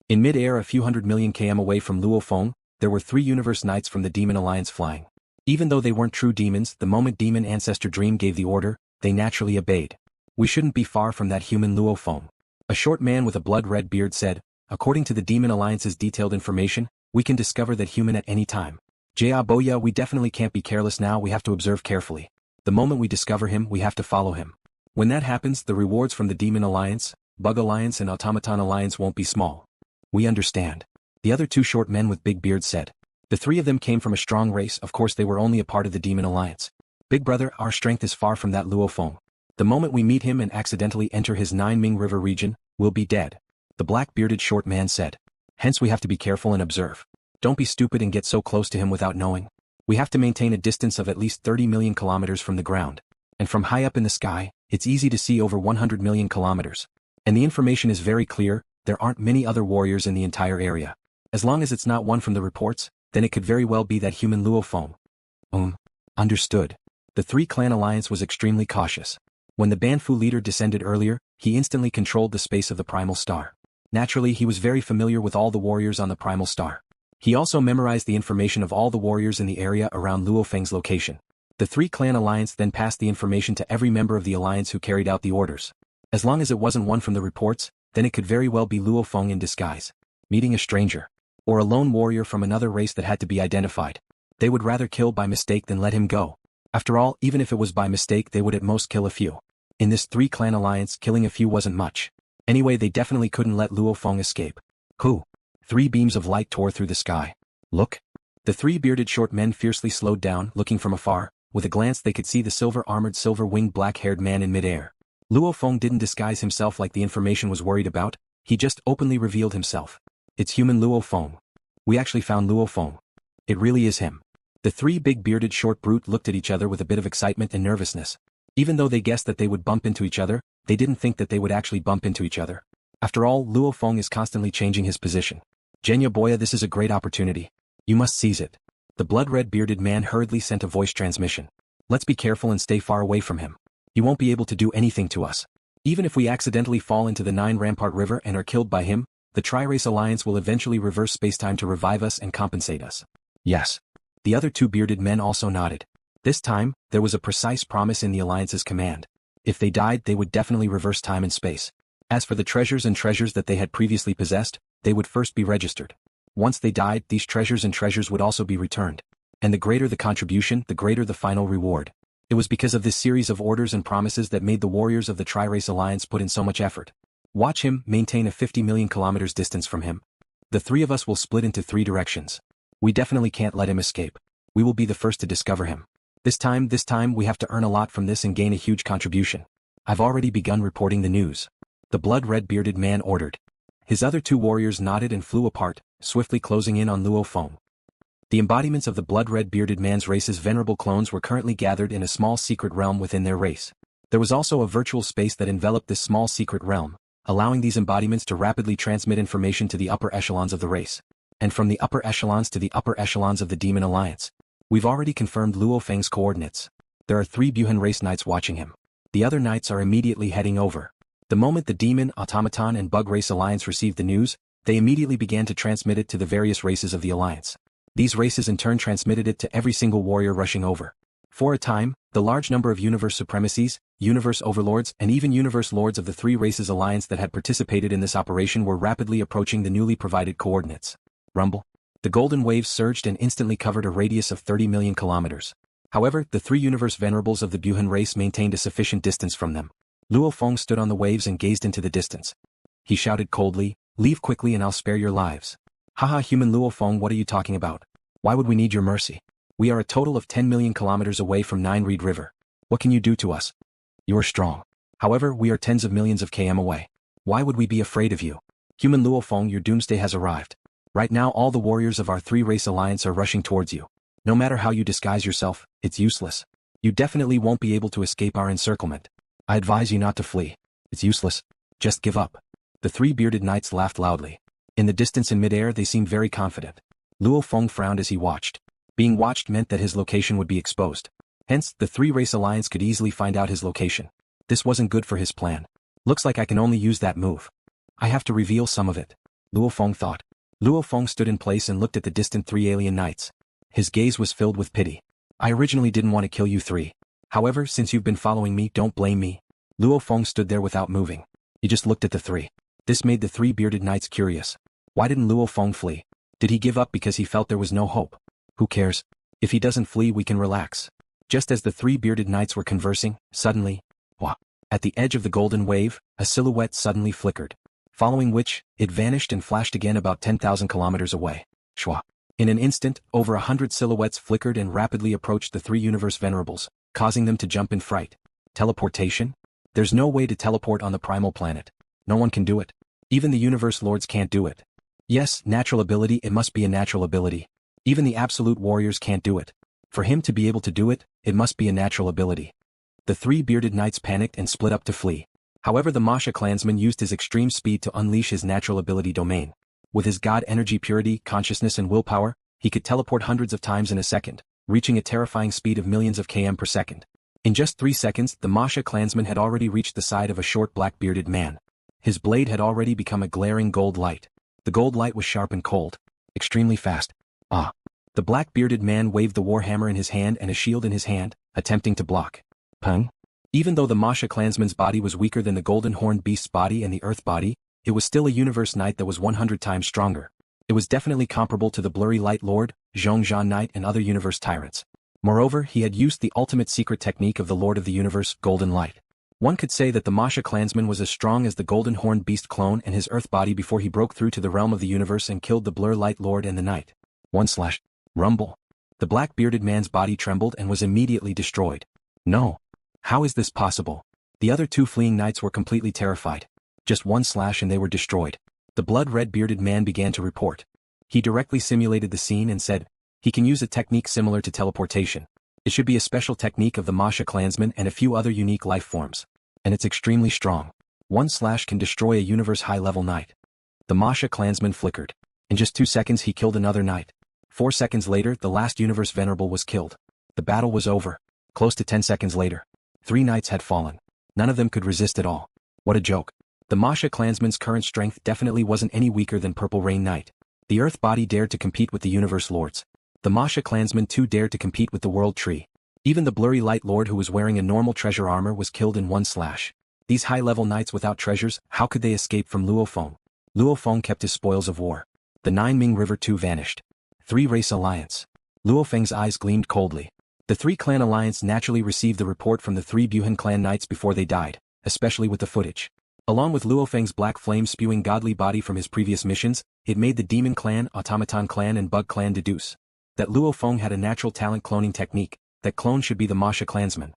In mid-air a few 100 million km away from Luo Feng, there were 3 Universe Knights from the Demon Alliance flying. Even though they weren't true demons, the moment Demon Ancestor Dream gave the order, they naturally obeyed. We shouldn't be far from that human Luo Feng. A short man with a blood-red beard said, according to the Demon Alliance's detailed information, we can discover that human at any time. Jia Boya, we definitely can't be careless now, we have to observe carefully. The moment we discover him, we have to follow him. When that happens, the rewards from the Demon Alliance, Bug Alliance and Automaton Alliance won't be small. We understand. The other 2 short men with big beards said. The 3 of them came from a strong race, of course they were only a part of the Demon Alliance. Big brother, our strength is far from that Luo Feng. The moment we meet him and accidentally enter his Ming River region, we'll be dead. The black-bearded short man said. Hence we have to be careful and observe. Don't be stupid and get so close to him without knowing. We have to maintain a distance of at least 30 million kilometers from the ground. And from high up in the sky, it's easy to see over 100 million kilometers. And the information is very clear, there aren't many other warriors in the entire area. As long as it's not one from the reports, then it could very well be that human Luo Feng. Understood. The 3 clan alliance was extremely cautious. When the Banfu leader descended earlier, he instantly controlled the space of the Primal Star. Naturally, he was very familiar with all the warriors on the Primal Star. He also memorized the information of all the warriors in the area around Luo Feng's location. The 3 clan alliance then passed the information to every member of the alliance who carried out the orders. As long as it wasn't one from the reports, then it could very well be Luo Feng in disguise. Meeting a stranger. Or a lone warrior from another race that had to be identified. They would rather kill by mistake than let him go. After all, even if it was by mistake they would at most kill a few. In this 3 clan alliance, killing a few wasn't much. Anyway, they definitely couldn't let Luo Feng escape. 3 beams of light tore through the sky. Look. The 3 bearded short men fiercely slowed down, looking from afar. With a glance they could see the silver-armored silver-winged black-haired man in mid-air. Luo Feng didn't disguise himself like the information was worried about, he just openly revealed himself. It's human Luo Feng. We actually found Luo Feng. It really is him. The 3 big bearded short brute looked at each other with a bit of excitement and nervousness. Even though they guessed that they would bump into each other, they didn't think that they would actually bump into each other. After all, Luo Feng is constantly changing his position. Genya Boya, this is a great opportunity. You must seize it. The blood-red bearded man hurriedly sent a voice transmission. Let's be careful and stay far away from him. He won't be able to do anything to us. Even if we accidentally fall into the 9 Rampart River and are killed by him, the Tri-Race Alliance will eventually reverse spacetime to revive us and compensate us. Yes. The other 2 bearded men also nodded. This time, there was a precise promise in the Alliance's command. If they died, they would definitely reverse time and space. As for the treasures that they had previously possessed, they would first be registered. Once they died, these treasures would also be returned. And the greater the contribution, the greater the final reward. It was because of this series of orders and promises that made the warriors of the Tri-Race Alliance put in so much effort. Watch him, maintain a 50 million kilometers distance from him. The 3 of us will split into 3 directions. We definitely can't let him escape. We will be the first to discover him. This time we have to earn a lot from this and gain a huge contribution. I've already begun reporting the news. The blood-red bearded man ordered. His other 2 warriors nodded and flew apart, swiftly closing in on Luo Feng. The embodiments of the blood-red bearded man's race's venerable clones were currently gathered in a small secret realm within their race. There was also a virtual space that enveloped this small secret realm, allowing these embodiments to rapidly transmit information to the upper echelons of the race. And from the upper echelons to the upper echelons of the Demon Alliance. We've already confirmed Luo Feng's coordinates. There are 3 Buhan race knights watching him. The other knights are immediately heading over. The moment the Demon, Automaton and Bug Race Alliance received the news, they immediately began to transmit it to the various races of the Alliance. These races in turn transmitted it to every single warrior rushing over. For a time, the large number of Universe Supremacies, Universe Overlords and even Universe Lords of the 3 races alliance that had participated in this operation were rapidly approaching the newly provided coordinates. Rumble. The golden waves surged and instantly covered a radius of 30 million kilometers. However, the 3 Universe Venerables of the Buhan race maintained a sufficient distance from them. Luo Feng stood on the waves and gazed into the distance. He shouted coldly, "Leave quickly and I'll spare your lives." Haha, human Luo Feng, what are you talking about? Why would we need your mercy? We are a total of 10 million kilometers away from Nine Reed River. What can you do to us? You are strong. However, we are tens of millions of km away. Why would we be afraid of you? Human Luo Feng, your doomsday has arrived. Right now all the warriors of our 3-race alliance are rushing towards you. No matter how you disguise yourself, it's useless. You definitely won't be able to escape our encirclement. I advise you not to flee. It's useless. Just give up. The 3 bearded knights laughed loudly. In the distance in midair they seemed very confident. Luo Feng frowned as he watched. Being watched meant that his location would be exposed. Hence, the 3-race alliance could easily find out his location. This wasn't good for his plan. Looks like I can only use that move. I have to reveal some of it. Luo Feng thought. Luo Feng stood in place and looked at the distant 3 alien knights. His gaze was filled with pity. I originally didn't want to kill you 3. However, since you've been following me, don't blame me. Luo Feng stood there without moving. He just looked at the 3. This made the 3 bearded knights curious. Why didn't Luo Feng flee? Did he give up because he felt there was no hope? Who cares? If he doesn't flee, we can relax. Just as the 3 bearded knights were conversing, suddenly, wah! At the edge of the golden wave, a silhouette suddenly flickered. Following which, it vanished and flashed again about 10,000 kilometers away. Shwa! In an instant, over 100 silhouettes flickered and rapidly approached the 3 universe venerables, causing them to jump in fright. Teleportation? There's no way to teleport on the primal planet. No one can do it. Even the universe lords can't do it. Yes, natural ability, it must be a natural ability. Even the absolute warriors can't do it. For him to be able to do it, it must be a natural ability. The 3 bearded knights panicked and split up to flee. However, the Mosha clansman used his extreme speed to unleash his natural ability domain. With his god energy purity, consciousness and willpower, he could teleport hundreds of times in a second, reaching a terrifying speed of millions of km per second. In just 3 seconds, the Mosha clansman had already reached the side of a short black-bearded man. His blade had already become a glaring gold light. The gold light was sharp and cold. Extremely fast. Ah! The black-bearded man waved the warhammer in his hand and a shield in his hand, attempting to block. Pung? Even though the Mosha clansman's body was weaker than the golden horned beast's body and the earth body, it was still a universe knight that was 100 times stronger. It was definitely comparable to the blurry light lord, Zhongzhan knight and other universe tyrants. Moreover, he had used the ultimate secret technique of the lord of the universe, golden light. One could say that the Mosha clansman was as strong as the golden horned beast clone and his earth body before he broke through to the realm of the universe and killed the blur light lord and the knight. Rumble. The black-bearded man's body trembled and was immediately destroyed. No. How is this possible? The other 2 fleeing knights were completely terrified. Just one slash and they were destroyed. The blood-red bearded man began to report. He directly simulated the scene and said, he can use a technique similar to teleportation. It should be a special technique of the Mosha clansman and a few other unique life forms. And it's extremely strong. One slash can destroy a universe high-level knight. The Mosha clansman flickered. In just 2 seconds he killed another knight. 4 seconds later, the last universe venerable was killed. The battle was over. Close to 10 seconds later, 3 knights had fallen. None of them could resist at all. What a joke. The Mosha clansman's current strength definitely wasn't any weaker than Purple Rain Knight. The earth body dared to compete with the universe lords. The Mosha clansman too dared to compete with the world tree. Even the blurry light lord who was wearing a normal treasure armor was killed in one slash. These high-level knights without treasures, how could they escape from Luo Feng? Luo Feng kept his spoils of war. The Nine-Ming River too vanished. 3-race alliance. LuoFeng's eyes gleamed coldly. The 3-clan alliance naturally received the report from the 3 Buhan clan knights before they died, especially with the footage. Along with LuoFeng's black flame spewing godly body from his previous missions, it made the Demon clan, Automaton clan and Bug clan deduce that Luo Feng had a natural talent cloning technique, that clone should be the Mosha clansman.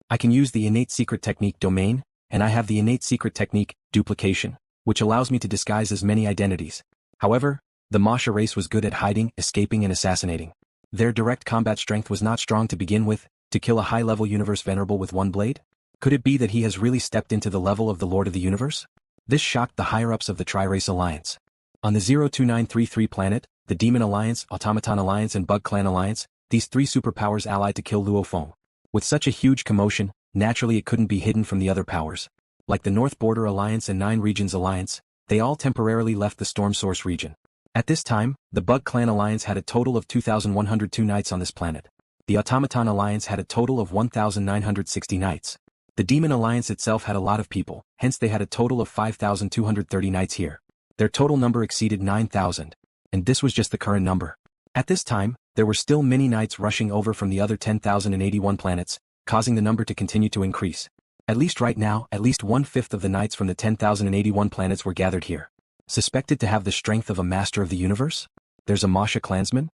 I can use the innate secret technique domain, and I have the innate secret technique, duplication, which allows me to disguise as many identities. However, the Mosha race was good at hiding, escaping and assassinating. Their direct combat strength was not strong to begin with, to kill a high-level universe venerable with one blade? Could it be that he has really stepped into the level of the Lord of the Universe? This shocked the higher-ups of the Tri-Race Alliance. On the 02933 planet, the Demon Alliance, Automaton Alliance and Bug Clan Alliance, these 3 superpowers allied to kill Luo Feng. With such a huge commotion, naturally it couldn't be hidden from the other powers. Like the North Border Alliance and 9 Regions Alliance, they all temporarily left the Storm Source region. At this time, the Bug Clan Alliance had a total of 2,102 knights on this planet. The Automaton Alliance had a total of 1,960 knights. The Demon Alliance itself had a lot of people, hence they had a total of 5,230 knights here. Their total number exceeded 9,000. And this was just the current number. At this time, there were still many knights rushing over from the other 10,081 planets, causing the number to continue to increase. At least right now, at least 1/5 of the knights from the 10,081 planets were gathered here. Suspected to have the strength of a master of the universe? There's a Mosha clansman?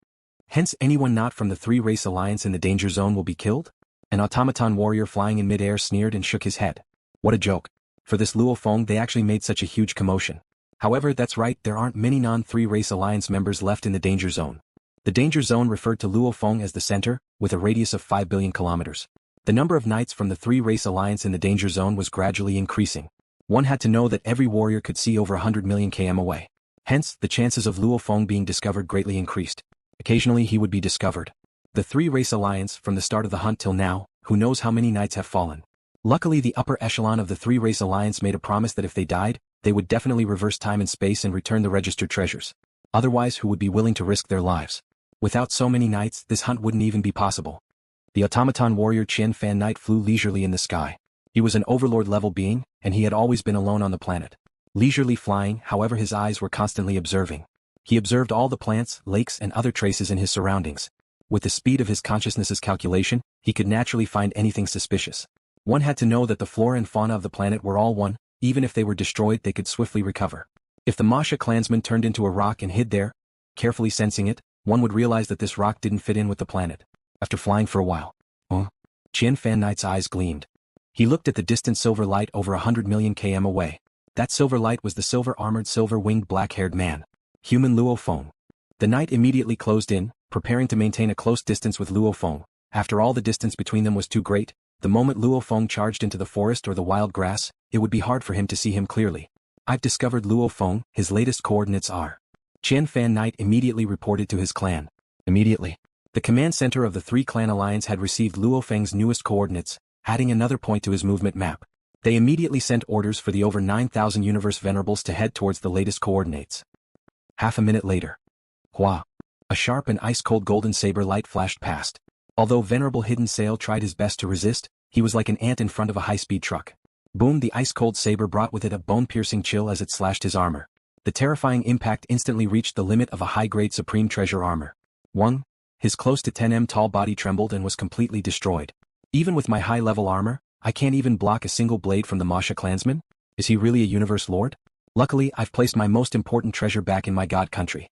Hence anyone not from the 3-race alliance in the danger zone will be killed? An automaton warrior flying in mid-air sneered and shook his head. What a joke. For this Luo Feng they actually made such a huge commotion. However, that's right, there aren't many non-3-race alliance members left in the danger zone. The danger zone referred to Luo Feng as the center, with a radius of 5 billion kilometers. The number of knights from the 3-race alliance in the danger zone was gradually increasing. One had to know that every warrior could see over 100 million km away. Hence, the chances of Luo Feng being discovered greatly increased. Occasionally he would be discovered. The 3-race alliance, from the start of the hunt till now, who knows how many knights have fallen. Luckily the upper echelon of the 3-race alliance made a promise that if they died, they would definitely reverse time and space and return the registered treasures. Otherwise, who would be willing to risk their lives? Without so many knights, this hunt wouldn't even be possible. The automaton warrior Qian Fan Knight flew leisurely in the sky. He was an overlord-level being, and he had always been alone on the planet. Leisurely flying, however, his eyes were constantly observing. He observed all the plants, lakes, and other traces in his surroundings. With the speed of his consciousness's calculation, he could naturally find anything suspicious. One had to know that the flora and fauna of the planet were all one. Even if they were destroyed, they could swiftly recover. If the Mosha clansman turned into a rock and hid there, carefully sensing it, one would realize that this rock didn't fit in with the planet. After flying for a while, Qian Fan Knight's eyes gleamed. He looked at the distant silver light over 100 million km away. That silver light was the silver-armored, silver-winged, black-haired man. Human Luo Feng. The knight immediately closed in, preparing to maintain a close distance with Luo Feng. After all, the distance between them was too great. The moment Luo Feng charged into the forest or the wild grass, it would be hard for him to see him clearly. I've discovered Luo Feng, his latest coordinates are. Qian Fan Knight immediately reported to his clan. Immediately. The command center of the three-clan alliance had received Luo Feng's newest coordinates, adding another point to his movement map. They immediately sent orders for the over 9,000 Universe Venerables to head towards the latest coordinates. Half a minute later. Hua. A sharp and ice-cold golden saber light flashed past. Although Venerable Hidden Sail tried his best to resist, he was like an ant in front of a high-speed truck. Boom! The ice-cold saber brought with it a bone-piercing chill as it slashed his armor. The terrifying impact instantly reached the limit of a high-grade supreme treasure armor. 1. His close to 10 m tall body trembled and was completely destroyed. Even with my high-level armor, I can't even block a single blade from the Mosha clansman? Is he really a universe lord? Luckily, I've placed my most important treasure back in my god country.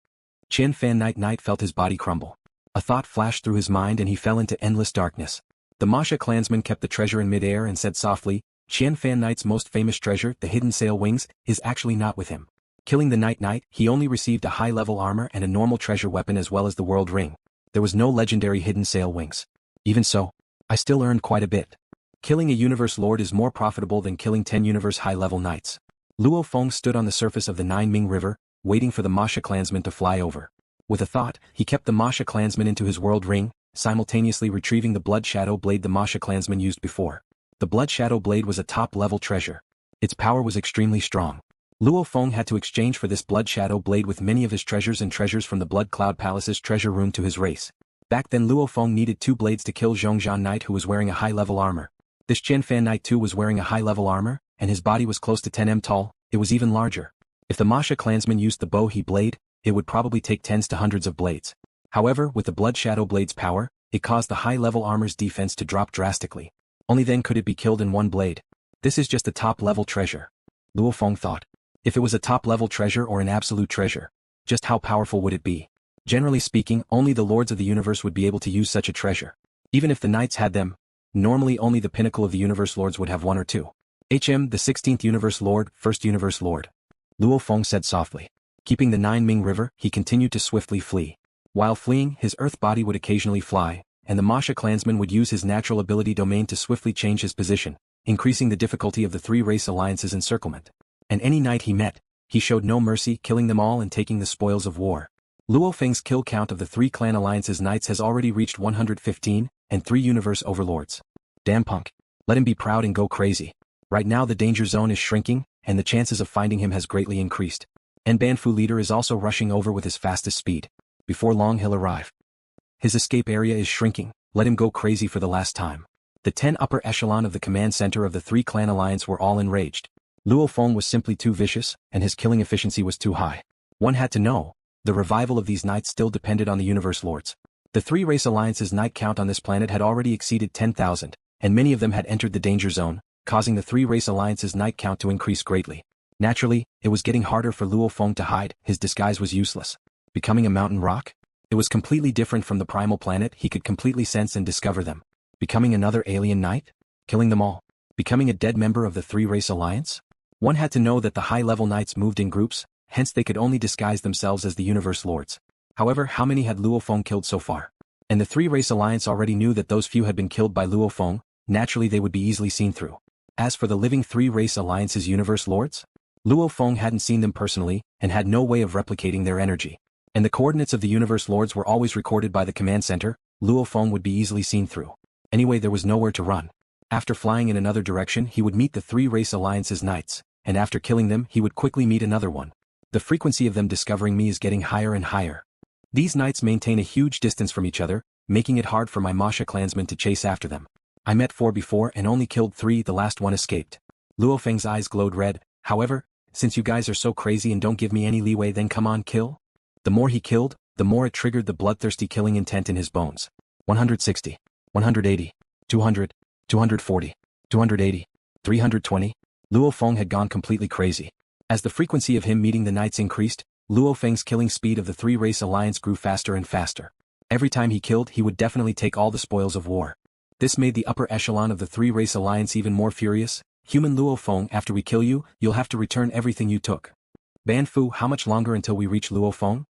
Qian Fan Knight felt his body crumble. A thought flashed through his mind and he fell into endless darkness. The Mosha clansman kept the treasure in midair and said softly, Qian Fan Knight's most famous treasure, the hidden sail wings, is actually not with him. Killing the Knight, he only received a high-level armor and a normal treasure weapon as well as the world ring. There was no legendary hidden sail wings. Even so, I still earned quite a bit. Killing a universe lord is more profitable than killing 10 universe high-level knights. Luo Feng stood on the surface of the Nine-Ming River, waiting for the Mosha clansman to fly over. With a thought, he kept the Mosha clansman into his world ring, simultaneously retrieving the Blood Shadow Blade the Mosha clansman used before. The Blood Shadow Blade was a top-level treasure. Its power was extremely strong. Luo Feng had to exchange for this Blood Shadow Blade with many of his treasures and treasures from the Blood Cloud Palace's treasure room to his race. Back then Luo Feng needed 2 blades to kill Zhongzhan Knight who was wearing a high-level armor. This Qian Fan Knight too was wearing a high-level armor, and his body was close to 10 m tall. It was even larger. If the Mosha clansman used the bow he blade, it would probably take tens to hundreds of blades. However, with the Blood Shadow Blade's power, it caused the high-level armor's defense to drop drastically. Only then could it be killed in one blade. This is just a top-level treasure. Luo Feng thought. If it was a top-level treasure or an absolute treasure, just how powerful would it be? Generally speaking, only the lords of the universe would be able to use such a treasure. Even if the knights had them, normally only the pinnacle of the universe lords would have 1 or 2. The 16th universe lord, first universe lord. Luo Feng said softly. Keeping the Nine-Ming River, he continued to swiftly flee. While fleeing, his earth body would occasionally fly, and the Mosha clansman would use his natural ability domain to swiftly change his position, increasing the difficulty of the 3 race alliances' encirclement. And any knight he met, he showed no mercy, killing them all and taking the spoils of war. LuoFeng's kill count of the 3 clan alliance's knights has already reached 115, and 3 Universe Overlords. Damn punk. Let him be proud and go crazy. Right now the danger zone is shrinking, and the chances of finding him has greatly increased. And Banfu leader is also rushing over with his fastest speed. Before long he'll arrive. His escape area is shrinking, let him go crazy for the last time. The 10 upper echelon of the command center of the 3 clan alliance were all enraged. Luo Feng was simply too vicious, and his killing efficiency was too high. One had to know, the revival of these knights still depended on the universe lords. The 3 race alliances' knight count on this planet had already exceeded 10,000, and many of them had entered the danger zone, causing the 3 race alliances' knight count to increase greatly. Naturally, it was getting harder for Luo Feng to hide, his disguise was useless. Becoming a mountain rock? It was completely different from the primal planet, he could completely sense and discover them. Becoming another alien knight? Killing them all? Becoming a dead member of the 3 race alliance? One had to know that the high-level knights moved in groups, hence they could only disguise themselves as the universe lords. However, how many had Luo Feng killed so far? And the 3 race alliance already knew that those few had been killed by Luo Feng, naturally they would be easily seen through. As for the living 3 race alliance's universe lords? Luo Feng hadn't seen them personally, and had no way of replicating their energy. And the coordinates of the universe lords were always recorded by the command center, Luo Feng would be easily seen through. Anyway, there was nowhere to run. After flying in another direction he would meet the 3 race alliance's knights. and after killing them he would quickly meet another one. The frequency of them discovering me is getting higher and higher. These knights maintain a huge distance from each other, making it hard for my Mosha clansmen to chase after them. I met 4 before and only killed 3, the last one escaped. LuoFeng's eyes glowed red. However, since you guys are so crazy and don't give me any leeway, then come on, kill. The more he killed, the more it triggered the bloodthirsty killing intent in his bones. 160, 180, 200, 240, 280, 320. LuoFeng had gone completely crazy. As the frequency of him meeting the knights increased, LuoFeng's killing speed of the 3-race alliance grew faster and faster. Every time he killed, he would definitely take all the spoils of war. This made the upper echelon of the 3-race alliance even more furious. Human LuoFeng, after we kill you, you'll have to return everything you took. Banfu, how much longer until we reach LuoFeng?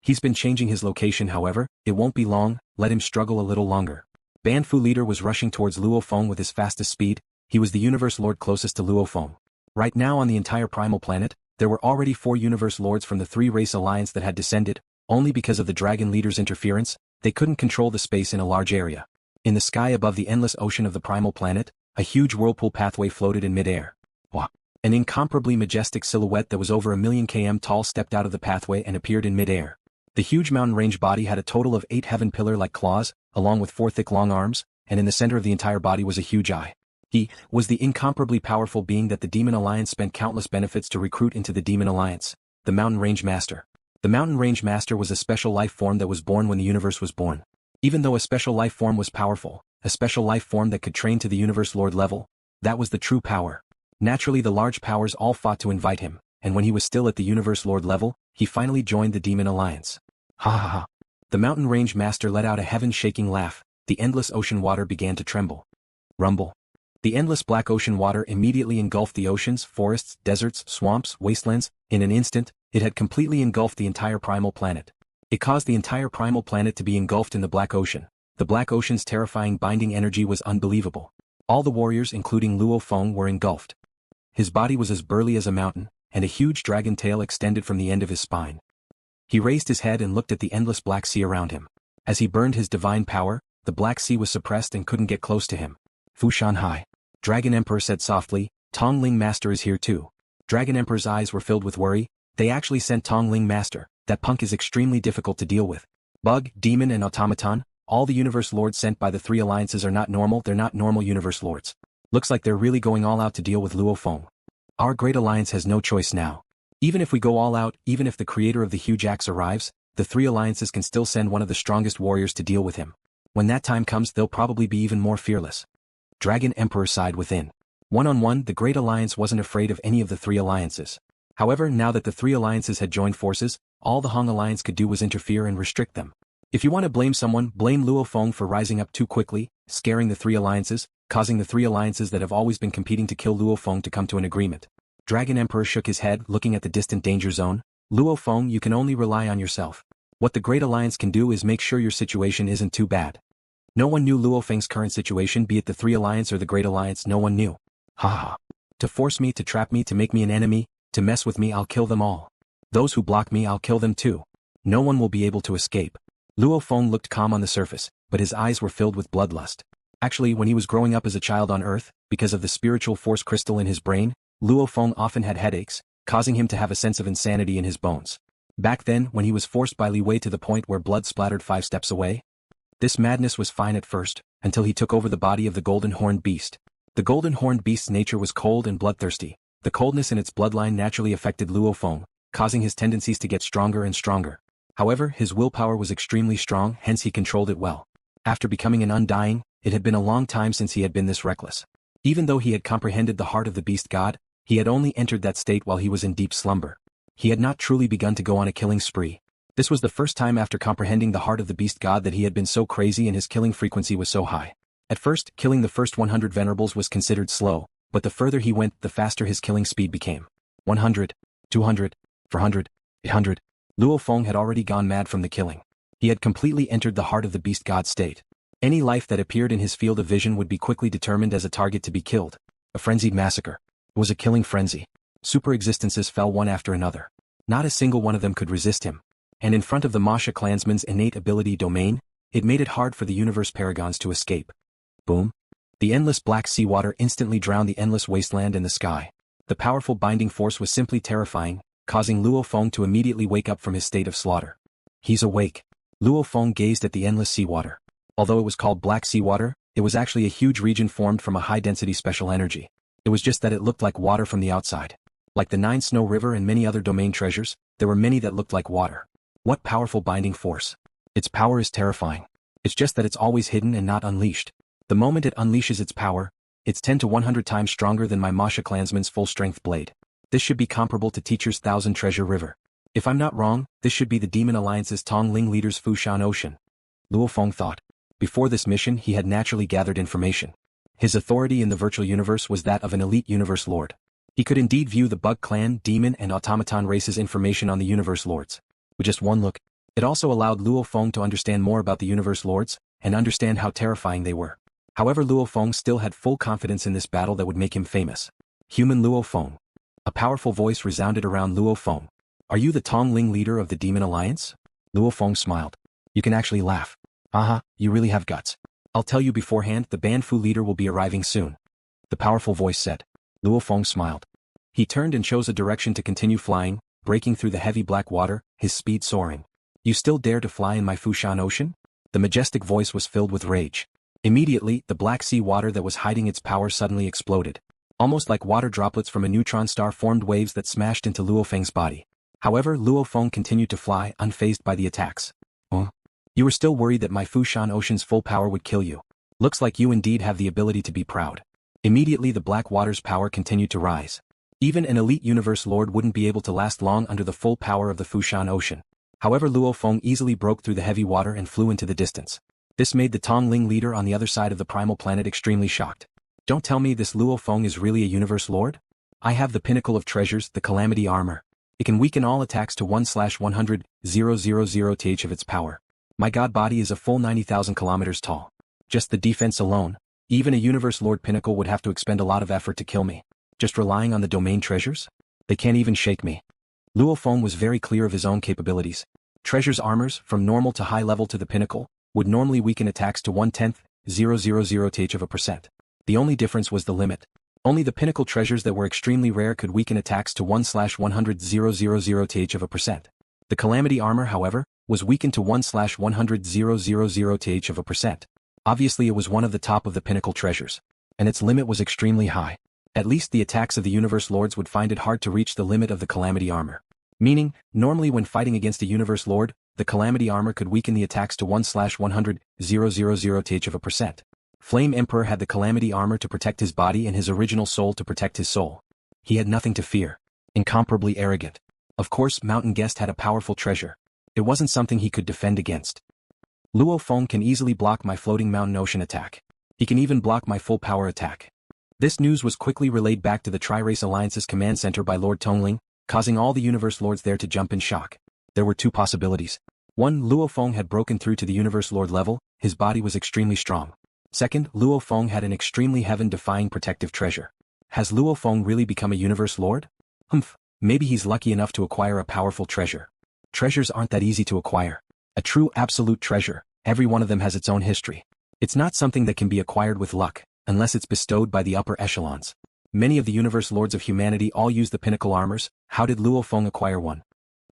He's been changing his location, however, it won't be long, let him struggle a little longer. Banfu leader was rushing towards LuoFeng with his fastest speed. He was the Universe Lord closest to LuoFeng. Right now on the entire Primal planet, there were already 4 Universe Lords from the 3-race alliance that had descended. Only because of the dragon leader's interference, they couldn't control the space in a large area. In the sky above the endless ocean of the Primal planet, a huge whirlpool pathway floated in mid-air. Wow. An incomparably majestic silhouette that was over 1,000,000 km tall stepped out of the pathway and appeared in mid-air. The huge mountain range body had a total of 8 heaven pillar-like claws, along with 4 thick long arms, and in the center of the entire body was a huge eye. He was the incomparably powerful being that the Demon Alliance spent countless benefits to recruit into the Demon Alliance, the Mountain Range Master. The Mountain Range Master was a special life form that was born when the universe was born. Even though a special life form was powerful, a special life form that could train to the Universe Lord level, that was the true power. Naturally the large powers all fought to invite him, and when he was still at the Universe Lord level, he finally joined the Demon Alliance. Ha ha ha. The Mountain Range Master let out a heaven-shaking laugh. The endless ocean water began to tremble. Rumble. The endless black ocean water immediately engulfed the oceans, forests, deserts, swamps, wastelands. In an instant, it had completely engulfed the entire Primal planet. It caused the entire Primal planet to be engulfed in the Black Ocean. The Black Ocean's terrifying binding energy was unbelievable. All the warriors including Luo Feng were engulfed. His body was as burly as a mountain, and a huge dragon tail extended from the end of his spine. He raised his head and looked at the endless Black Sea around him. As he burned his divine power, the Black Sea was suppressed and couldn't get close to him. Fu Shanhai. Dragon Emperor said softly, Tong Ling Master is here too. Dragon Emperor's eyes were filled with worry. They actually sent Tong Ling Master. That punk is extremely difficult to deal with. Bug, Demon and Automaton, all the Universe Lords sent by the 3 alliances are not normal. They're not normal Universe Lords. Looks like they're really going all out to deal with Luo Feng. Our great alliance has no choice now. Even if we go all out, even if the creator of the huge axe arrives, the 3 alliances can still send one of the strongest warriors to deal with him. When that time comes they'll probably be even more fearless. Dragon Emperor sighed within. One-on-one, the Great Alliance wasn't afraid of any of the 3 alliances. However, now that the 3 alliances had joined forces, all the Hong Alliance could do was interfere and restrict them. If you want to blame someone, blame Luo Feng for rising up too quickly, scaring the 3 alliances, causing the 3 alliances that have always been competing to kill Luo Feng to come to an agreement. Dragon Emperor shook his head, looking at the distant danger zone. Luo Feng, you can only rely on yourself. What the Great Alliance can do is make sure your situation isn't too bad. No one knew Luo Feng's current situation, be it the 3 alliance or the Great Alliance, no one knew. Ha ha. To force me, to trap me, to make me an enemy, to mess with me, I'll kill them all. Those who block me, I'll kill them too. No one will be able to escape. Luo Feng looked calm on the surface, but his eyes were filled with bloodlust. Actually, when he was growing up as a child on Earth, because of the spiritual force crystal in his brain, Luo Feng often had headaches, causing him to have a sense of insanity in his bones. Back then, when he was forced by Li Wei to the point where blood splattered 5 steps away, this madness was fine at first, until he took over the body of the Golden Horned Beast. The Golden Horned Beast's nature was cold and bloodthirsty. The coldness in its bloodline naturally affected Luo Feng, causing his tendencies to get stronger and stronger. However, his willpower was extremely strong, hence he controlled it well. After becoming an undying, it had been a long time since he had been this reckless. Even though he had comprehended the heart of the beast god, he had only entered that state while he was in deep slumber. He had not truly begun to go on a killing spree. This was the first time after comprehending the heart of the beast god that he had been so crazy and his killing frequency was so high. At first, killing the first 100 venerables was considered slow, but the further he went, the faster his killing speed became. 100, 200, 400, 800. Luo Feng had already gone mad from the killing. He had completely entered the heart of the beast god state. Any life that appeared in his field of vision would be quickly determined as a target to be killed. A frenzied massacre. It was a killing frenzy. Super existences fell one after another. Not a single one of them could resist him. And in front of the Mosha clansman's innate ability domain, it made it hard for the universe paragons to escape. Boom. The endless black seawater instantly drowned the endless wasteland and the sky. The powerful binding force was simply terrifying, causing Luo Feng to immediately wake up from his state of slaughter. He's awake. Luo Feng gazed at the endless seawater. Although it was called black seawater, it was actually a huge region formed from a high-density special energy. It was just that it looked like water from the outside. Like the 9 Snow River and many other domain treasures, there were many that looked like water. What powerful binding force. Its power is terrifying. It's just that it's always hidden and not unleashed. The moment it unleashes its power, it's 10 to 100 times stronger than my Mosha clansman's full-strength blade. This should be comparable to Teacher's 1,000 Treasure River. If I'm not wrong, this should be the Demon Alliance's Tongling leader's Fushan Ocean. Luo Feng thought. Before this mission he had naturally gathered information. His authority in the virtual universe was that of an elite Universe Lord. He could indeed view the Bug Clan, Demon and Automaton races' information on the Universe Lords. With just one look, it also allowed Luo Feng to understand more about the Universe Lords, and understand how terrifying they were. However, Luo Feng still had full confidence in this battle that would make him famous. Human Luo Feng. A powerful voice resounded around Luo Feng. Are you the Tongling leader of the Demon Alliance? Luo Feng smiled. You can actually laugh. Aha, you really have guts. I'll tell you beforehand, the Banfu leader will be arriving soon. The powerful voice said. Luo Feng smiled. He turned and chose a direction to continue flying, breaking through the heavy black water, his speed soaring. You still dare to fly in my Fushan Ocean? The majestic voice was filled with rage. Immediately, the black sea water that was hiding its power suddenly exploded. Almost like water droplets from a neutron star formed waves that smashed into Luo Feng's body. However, Luo Feng continued to fly, unfazed by the attacks. You were still worried that my Fushan Ocean's full power would kill you. Looks like you indeed have the ability to be proud. Immediately the black water's power continued to rise. Even an elite Universe Lord wouldn't be able to last long under the full power of the Fushan Ocean. However, Luo Feng easily broke through the heavy water and flew into the distance. This made the Tongling leader on the other side of the primal planet extremely shocked. Don't tell me this Luo Feng is really a Universe Lord? I have the pinnacle of treasures, the Calamity Armor. It can weaken all attacks to 1/100,000 th of its power. My god body is a full 90,000 kilometers tall. Just the defense alone, even a Universe Lord pinnacle would have to expend a lot of effort to kill me. Just relying on the domain treasures? They can't even shake me. Luo Feng was very clear of his own capabilities. Treasures armors, from normal to high level to the pinnacle, would normally weaken attacks to 1/10,000%. The only difference was the limit. Only the pinnacle treasures that were extremely rare could weaken attacks to 1/100,000%. The Calamity Armor, however, was weakened to 1/100,000%. Obviously it was one of the top of the pinnacle treasures. And its limit was extremely high. At least the attacks of the Universe Lords would find it hard to reach the limit of the Calamity Armor. Meaning, normally when fighting against a Universe Lord, the Calamity Armor could weaken the attacks to 1/100,000%. Flame Emperor had the Calamity Armor to protect his body and his original soul to protect his soul. He had nothing to fear. Incomparably arrogant. Of course, Mountain Guest had a powerful treasure. It wasn't something he could defend against. Luo Feng can easily block my floating mountain ocean attack. He can even block my full power attack. This news was quickly relayed back to the Tri-Race Alliance's command center by Lord Tongling, causing all the Universe Lords there to jump in shock. There were two possibilities. One, Luo Feng had broken through to the Universe Lord level, his body was extremely strong. Second, Luo Feng had an extremely heaven-defying protective treasure. Has Luo Feng really become a Universe Lord? Maybe he's lucky enough to acquire a powerful treasure. Treasures aren't that easy to acquire. A true absolute treasure, every one of them has its own history. It's not something that can be acquired with luck, unless it's bestowed by the upper echelons. Many of the Universe Lords of humanity all use the pinnacle armors. How did Luo Feng acquire one?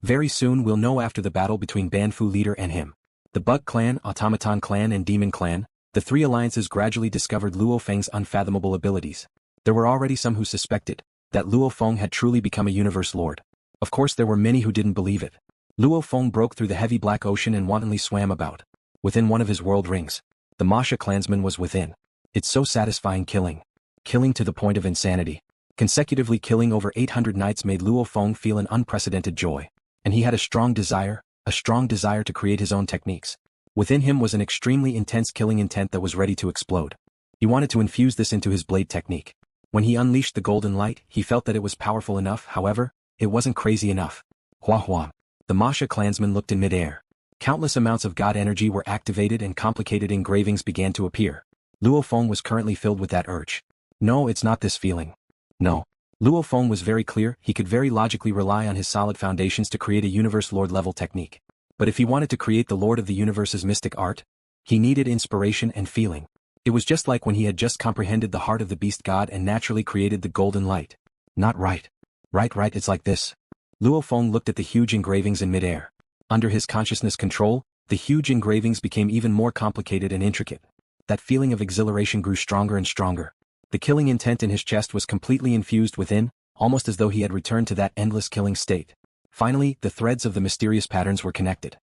Very soon we'll know after the battle between Banfu leader and him. The Bug Clan, Automaton Clan and Demon Clan, the three alliances gradually discovered Luo Feng's unfathomable abilities. There were already some who suspected that Luo Feng had truly become a Universe Lord. Of course there were many who didn't believe it. Luo Feng broke through the heavy black ocean and wantonly swam about. Within one of his world rings. The Mosha clansman was within. It's so satisfying killing. Killing to the point of insanity. Consecutively killing over 800 knights made Luo Feng feel an unprecedented joy. And he had a strong desire to create his own techniques. Within him was an extremely intense killing intent that was ready to explode. He wanted to infuse this into his blade technique. When he unleashed the golden light, he felt that it was powerful enough, however, it wasn't crazy enough. Hua. The Mosha clansman looked in midair. Countless amounts of god energy were activated and complicated engravings began to appear. Luo Feng was currently filled with that urge. No, it's not this feeling. No. Luo Feng was very clear, he could very logically rely on his solid foundations to create a Universe Lord level technique. But if he wanted to create the Lord of the Universe's mystic art, he needed inspiration and feeling. It was just like when he had just comprehended the heart of the beast god and naturally created the golden light. Not right. Right, it's like this. Luo Feng looked at the huge engravings in midair. Under his consciousness control, the huge engravings became even more complicated and intricate. That feeling of exhilaration grew stronger and stronger. The killing intent in his chest was completely infused within, almost as though he had returned to that endless killing state. Finally, the threads of the mysterious patterns were connected.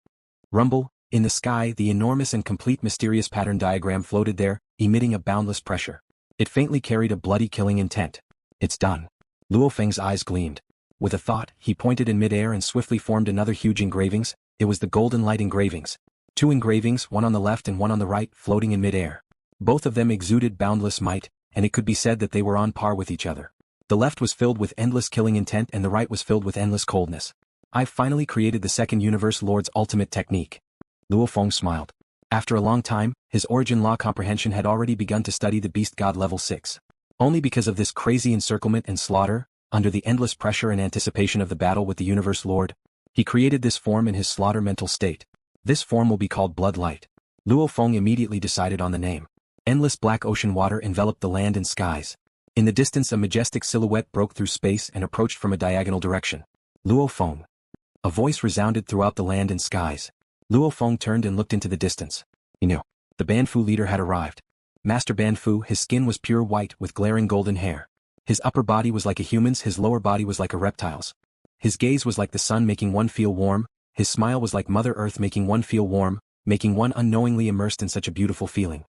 Rumble, in the sky, the enormous and complete mysterious pattern diagram floated there, emitting a boundless pressure. It faintly carried a bloody killing intent. It's done. Luo Feng's eyes gleamed. With a thought, he pointed in midair and swiftly formed another huge engravings. It was the golden light engravings. 2 engravings, one on the left and one on the right, floating in midair. Both of them exuded boundless might, and it could be said that they were on par with each other. The left was filled with endless killing intent and the right was filled with endless coldness. I've finally created the second Universe Lord's ultimate technique. Luo Feng smiled. After a long time, his origin law comprehension had already begun to study the beast god level 6. Only because of this crazy encirclement and slaughter, under the endless pressure and anticipation of the battle with the Universe Lord, he created this form in his slaughter mental state. This form will be called Blood Light. Luo Feng immediately decided on the name. Endless black ocean water enveloped the land and skies. In the distance a majestic silhouette broke through space and approached from a diagonal direction. Luo Feng. A voice resounded throughout the land and skies. Luo Feng turned and looked into the distance. He knew. The Banfu leader had arrived. Master Banfu, his skin was pure white with glaring golden hair. His upper body was like a human's, his lower body was like a reptile's. His gaze was like the sun making one feel warm, his smile was like Mother Earth making one feel warm, making one unknowingly immersed in such a beautiful feeling.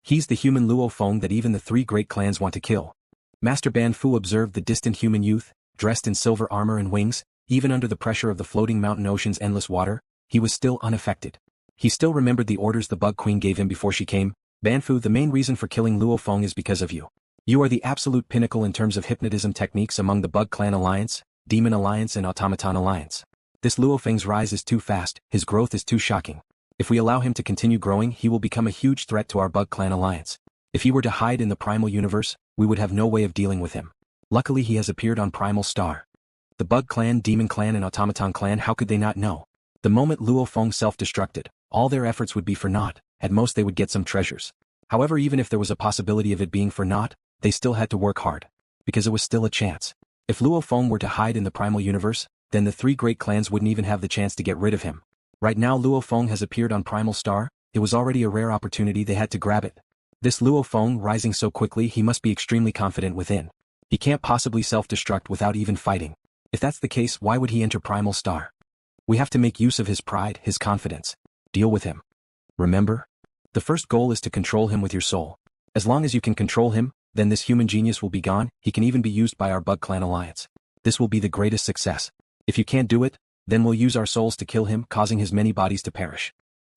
He's the human Luo Feng that even the 3 great clans want to kill. Master Banfu observed the distant human youth, dressed in silver armor and wings, even under the pressure of the floating mountain ocean's endless water, he was still unaffected. He still remembered the orders the Bug Queen gave him before she came. Banfu, the main reason for killing Luo Feng is because of you. You are the absolute pinnacle in terms of hypnotism techniques among the Bug Clan Alliance, Demon Alliance and Automaton Alliance. This Luo Feng's rise is too fast, his growth is too shocking. If we allow him to continue growing he will become a huge threat to our Bug Clan Alliance. If he were to hide in the Primal Universe, we would have no way of dealing with him. Luckily he has appeared on Primal Star. The Bug Clan, Demon Clan and Automaton Clan, how could they not know? The moment Luo Feng self-destructed, all their efforts would be for naught, at most they would get some treasures. However, even if there was a possibility of it being for naught, they still had to work hard. Because it was still a chance. If Luo Feng were to hide in the Primal Universe, then the 3 great clans wouldn't even have the chance to get rid of him. Right now Luo Feng has appeared on Primal Star, it was already a rare opportunity, they had to grab it. This Luo Feng rising so quickly, he must be extremely confident within. He can't possibly self-destruct without even fighting. If that's the case, why would he enter Primal Star? We have to make use of his pride, his confidence. Deal with him. Remember? The first goal is to control him with your soul. As long as you can control him, then this human genius will be gone, he can even be used by our Bug Clan Alliance. This will be the greatest success. If you can't do it, then we'll use our souls to kill him, causing his many bodies to perish.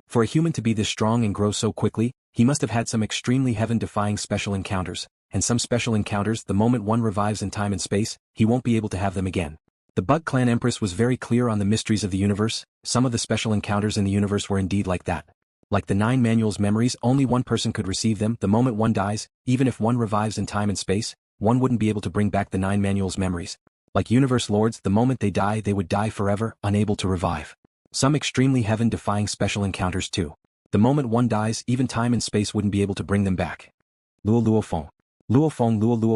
For a human to be this strong and grow so quickly, he must have had some extremely heaven-defying special encounters, and some special encounters, the moment one revives in time and space, he won't be able to have them again. The Bug Clan Empress was very clear on the mysteries of the universe, some of the special encounters in the universe were indeed like that. Like the 9 manuals memories, only one person could receive them, the moment one dies, even if one revives in time and space, one wouldn't be able to bring back the 9 manuals memories. Like Universe Lords, the moment they die they would die forever, unable to revive. Some extremely heaven-defying special encounters too. The moment one dies, even time and space wouldn't be able to bring them back. Luo Feng. Luo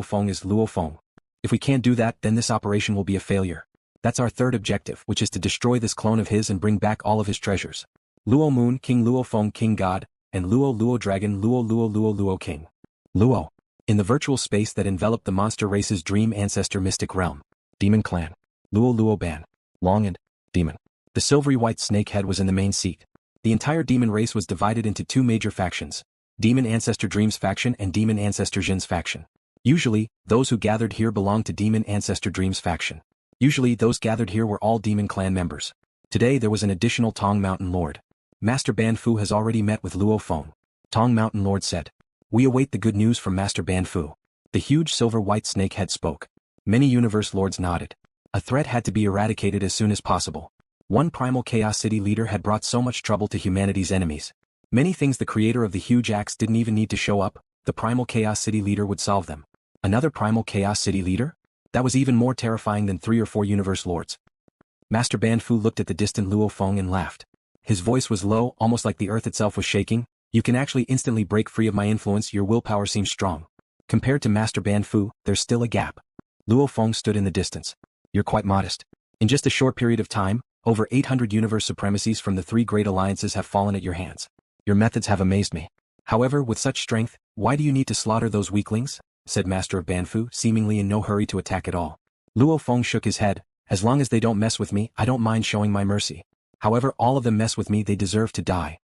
Feng is Luo Feng. If we can't do that, then this operation will be a failure. That's our third objective, which is to destroy this clone of his and bring back all of his treasures. Luo Moon, King Luo Feng, King God, and Luo Dragon, Luo King. Luo. In the virtual space that enveloped the monster race's dream ancestor mystic realm. Demon Clan. Luo Ban. Long and Demon. The silvery white snake head was in the main seat. The entire demon race was divided into 2 major factions. Demon Ancestor Dream's faction and Demon Ancestor Jin's faction. Usually, those who gathered here belonged to Demon Ancestor Dream's faction. Usually those gathered here were all Demon Clan members. Today there was an additional Tong Mountain Lord. Master Banfu has already met with Luo Feng. Tong Mountain Lord said. We await the good news from Master Banfu. The huge silver white snake head spoke. Many Universe Lords nodded. A threat had to be eradicated as soon as possible. One Primal Chaos City leader had brought so much trouble to humanity's enemies. Many things the creator of the huge axe didn't even need to show up, the Primal Chaos City leader would solve them. Another Primal Chaos City leader? That was even more terrifying than 3 or 4 Universe Lords. Master Banfu looked at the distant Luo Feng and laughed. His voice was low, almost like the earth itself was shaking. You can actually instantly break free of my influence, your willpower seems strong. Compared to Master Banfu, there's still a gap. Luo Feng stood in the distance. You're quite modest. In just a short period of time, over 800 universe supremacies from the three great alliances have fallen at your hands. Your methods have amazed me. However, with such strength, why do you need to slaughter those weaklings? Said Master of Banfu, seemingly in no hurry to attack at all. Luo Feng shook his head. As long as they don't mess with me, I don't mind showing my mercy. However, all of them mess with me, they deserve to die.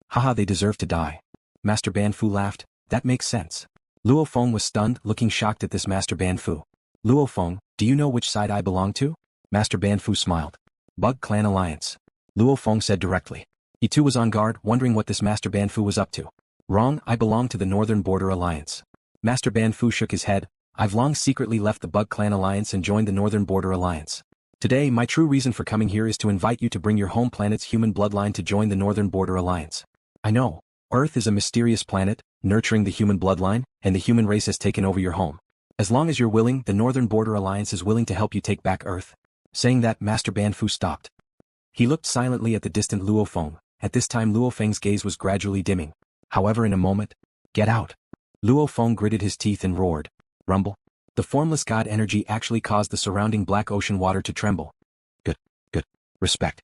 Haha, they deserve to die. Master Banfu laughed. That makes sense. Luo Feng was stunned, looking shocked at this Master Banfu. Luo Feng, do you know which side I belong to? Master Banfu smiled. Bug Clan Alliance. Luo Feng said directly. He too was on guard, wondering what this Master Banfu was up to. Wrong, I belong to the Northern Border Alliance. Master Banfu shook his head. I've long secretly left the Bug Clan Alliance and joined the Northern Border Alliance. Today, my true reason for coming here is to invite you to bring your home planet's human bloodline to join the Northern Border Alliance. I know, Earth is a mysterious planet, nurturing the human bloodline, and the human race has taken over your home. As long as you're willing, the Northern Border Alliance is willing to help you take back Earth. Saying that, Master Banfu stopped. He looked silently at the distant Luo Feng. At this time Luo Feng's gaze was gradually dimming. However, in a moment, get out. Luo Feng gritted his teeth and roared. Rumble. The formless god energy actually caused the surrounding black ocean water to tremble. Good. Respect.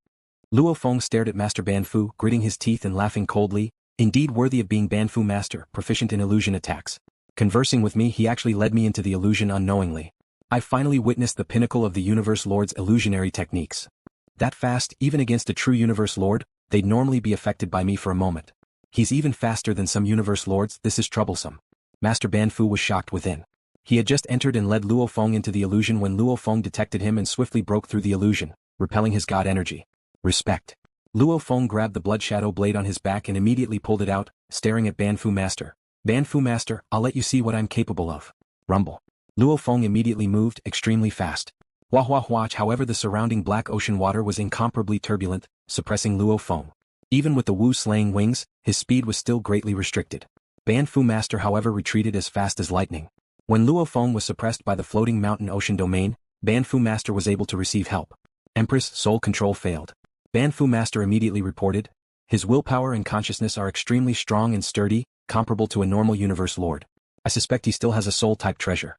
Luo Feng stared at Master Banfu, gritting his teeth and laughing coldly. Indeed worthy of being Banfu Master, proficient in illusion attacks. Conversing with me, he actually led me into the illusion unknowingly. I finally witnessed the pinnacle of the Universe Lord's illusionary techniques. That fast, even against a true Universe Lord, they'd normally be affected by me for a moment. He's even faster than some Universe Lords, this is troublesome. Master Banfu was shocked within. He had just entered and led Luo Feng into the illusion when Luo Feng detected him and swiftly broke through the illusion, repelling his god energy. Respect. Luo Feng grabbed the blood shadow blade on his back and immediately pulled it out, staring at Banfu Master. Banfu Master, I'll let you see what I'm capable of. Rumble. Luo Feng immediately moved, extremely fast. Wah, however the surrounding black ocean water was incomparably turbulent, suppressing Luo Feng. Even with the Wu-slaying wings, his speed was still greatly restricted. Banfu Master however retreated as fast as lightning. When Luo Feng was suppressed by the floating mountain ocean domain, Banfu Master was able to receive help. Empress soul control failed. Banfu Master immediately reported. His willpower and consciousness are extremely strong and sturdy, comparable to a normal Universe Lord. I suspect he still has a soul-type treasure.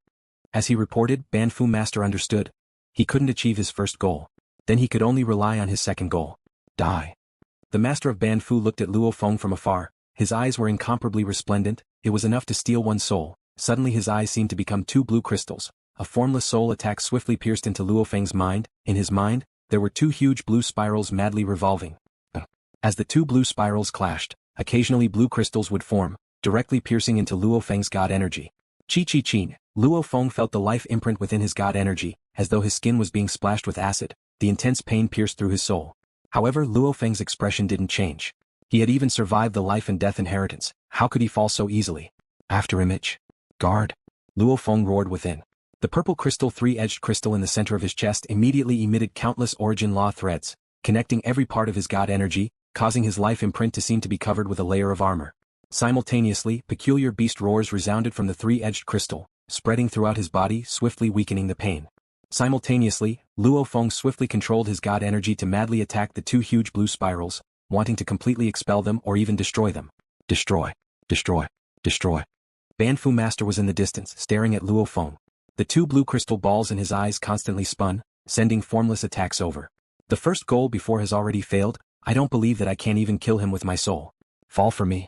As he reported, Banfu Master understood. He couldn't achieve his first goal. Then he could only rely on his second goal. Die. The Master of Banfu looked at Luo Feng from afar. His eyes were incomparably resplendent. It was enough to steal one's soul. Suddenly his eyes seemed to become two blue crystals. A formless soul attack swiftly pierced into Luo Feng's mind. In his mind, there were two huge blue spirals madly revolving. As the two blue spirals clashed, occasionally blue crystals would form, directly piercing into Luo Feng's god energy. Chi. Luo Feng felt the life imprint within his god energy, as though his skin was being splashed with acid. The intense pain pierced through his soul. However, Luo Feng's expression didn't change. He had even survived the life and death inheritance. How could he fall so easily? After image. Guard. Luo Feng roared within. The purple crystal three-edged crystal in the center of his chest immediately emitted countless origin law threads, connecting every part of his god energy, causing his life imprint to seem to be covered with a layer of armor. Simultaneously, peculiar beast roars resounded from the three-edged crystal, spreading throughout his body, swiftly weakening the pain. Simultaneously, Luo Feng swiftly controlled his god energy to madly attack the two huge blue spirals, wanting to completely expel them or even destroy them. Destroy. Banfu Master was in the distance, staring at Luo Feng. The two blue crystal balls in his eyes constantly spun, sending formless attacks over. The first goal before has already failed. I don't believe that I can't even kill him with my soul. Fall for me.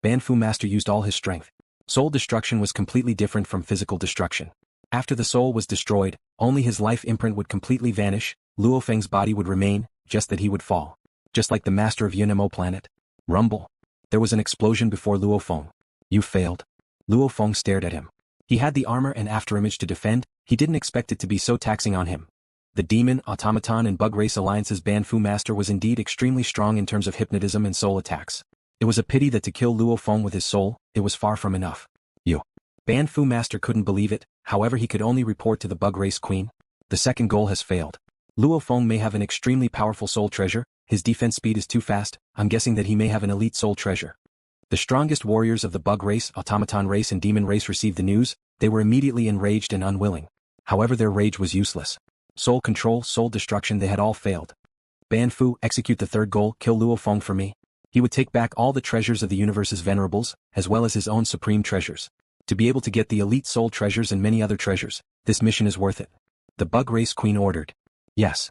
Banfu Master used all his strength. Soul destruction was completely different from physical destruction. After the soul was destroyed, only his life imprint would completely vanish. Luo Feng's body would remain, just that he would fall. Just like the Master of Unimo planet. Rumble. There was an explosion before Luo Feng. You failed. Luo Feng stared at him. He had the armor and afterimage to defend. He didn't expect it to be so taxing on him. The demon, automaton and bug race alliance's Banfu Master was indeed extremely strong in terms of hypnotism and soul attacks. It was a pity that to kill Luo Feng with his soul, it was far from enough. You. Banfu Master couldn't believe it, however he could only report to the bug race queen. The second goal has failed. Luo Feng may have an extremely powerful soul treasure, his defense speed is too fast, I'm guessing that he may have an elite soul treasure. The strongest warriors of the bug race, automaton race and demon race received the news. They were immediately enraged and unwilling. However, their rage was useless. Soul control, soul destruction, they had all failed. Banfu, execute the third goal, kill Luo Feng for me. He would take back all the treasures of the universe's venerables, as well as his own supreme treasures. To be able to get the elite soul treasures and many other treasures, This mission is worth it. The Bug Race Queen ordered. Yes.